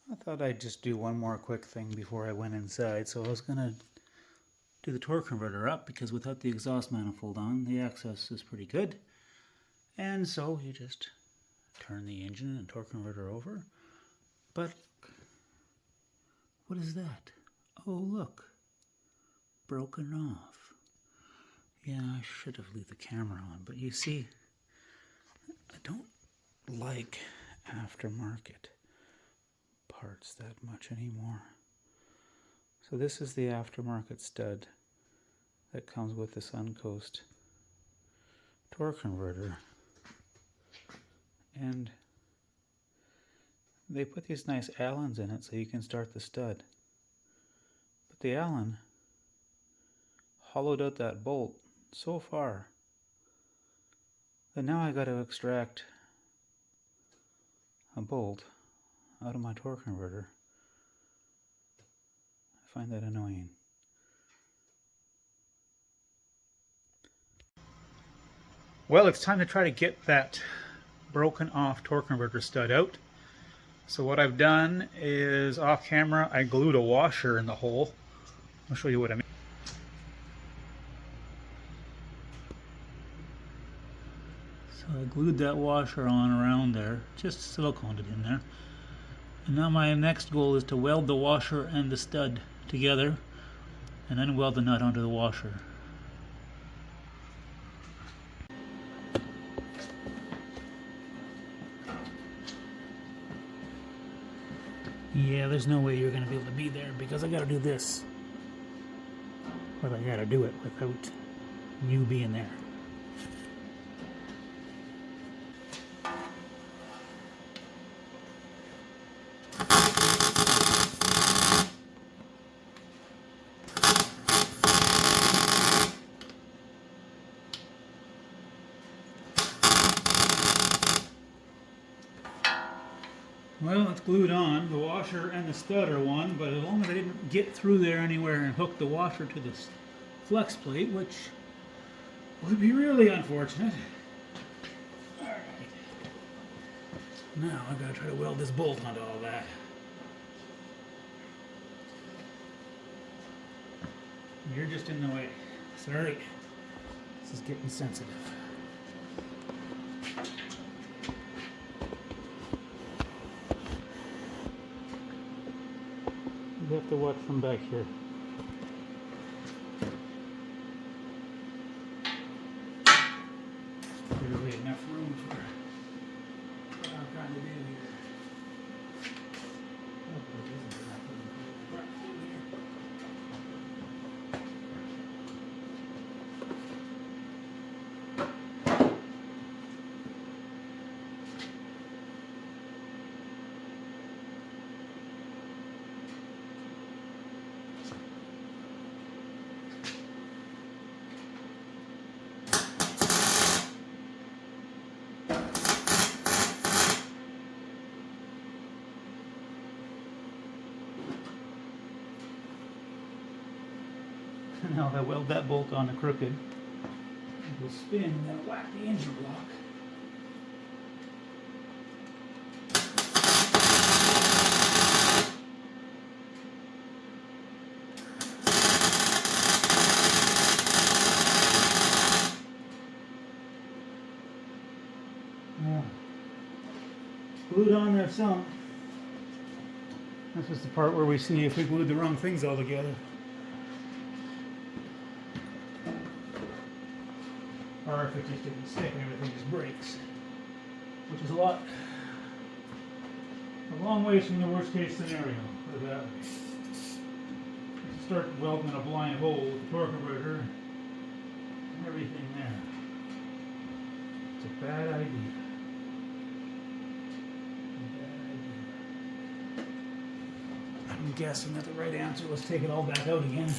I thought I'd just do one more quick thing before I went inside. So I was going to do the torque converter up because without the exhaust manifold on, the access is pretty good. And so you just turn the engine and torque converter over. But what is that? Oh, look. Broken off. Yeah, I should have left the camera on. But you see, I don't like aftermarket parts that much anymore. So this is the aftermarket stud that comes with the Suncoast torque converter. And they put these nice Allens in it so you can start the stud. But the Allen hollowed out that bolt so far that now I got to extract a bolt out of my torque converter. I find that annoying. Well, it's time to try to get that broken off torque converter stud out. So what I've done is, off camera, I glued a washer in the hole. I'll show you what I mean. So I glued that washer on around there, just siliconed it in there. And now my next goal is to weld the washer and the stud together and then weld the nut onto the washer. Yeah, there's no way you're going to be able to be there because I got to do this. But I got to do it without you being there. Well, it's glued on. The washer and the stud are one, but as long as I didn't get through there anywhere and hook the washer to this flex plate, which would be really unfortunate. Alright. Now I've got to try to weld this bolt onto all that. You're just in the way. Sorry. This is getting sensitive. You have to watch from back here. There's barely enough room for what I'm trying to do here. Oh, there isn't enough room for what I'm doing here. Now if I weld that bolt on the crooked, it will spin and then whack the engine block. Yeah. Glued on there some. This is the part where we see if we glued the wrong things all together. Or if it just didn't stick and everything just breaks. Which is a long ways from the worst case scenario. Put it that way. Let's start welding a blind hole with the torque converter and everything there. It's a bad idea. I'm guessing that the right answer was take it all back out again.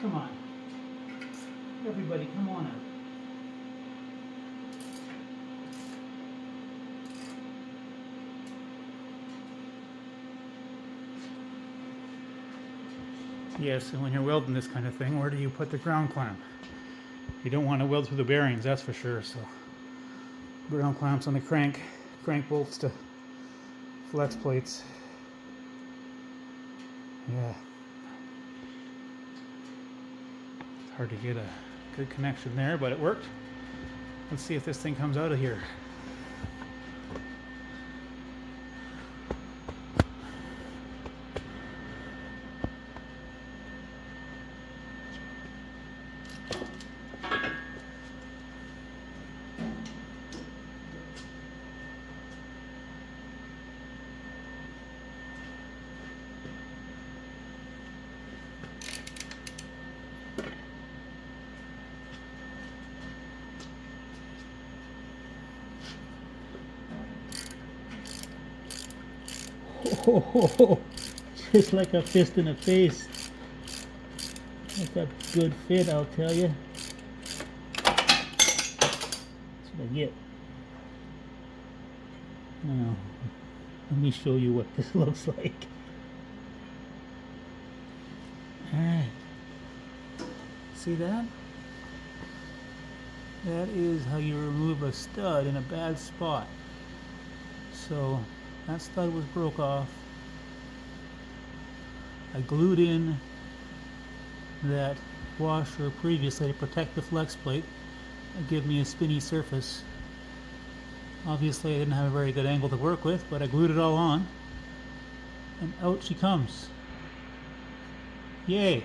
Come on. Everybody, come on out. Yes, and when you're welding this kind of thing, where do you put the ground clamp? You don't want to weld through the bearings, that's for sure. So ground clamps on the crank bolts to flex plates. Yeah. It's hard to get a good connection there, but it worked. Let's see if this thing comes out of here. Oh, just like a fist in the face. That's a good fit, I'll tell you. That's what I get. Now, let me show you what this looks like. Alright. See that? That is how you remove a stud in a bad spot. So that stud was broke off. I glued in that washer previously to protect the flex plate and give me a spinny surface. Obviously I didn't have a very good angle to work with, but I glued it all on and out she comes. Yay!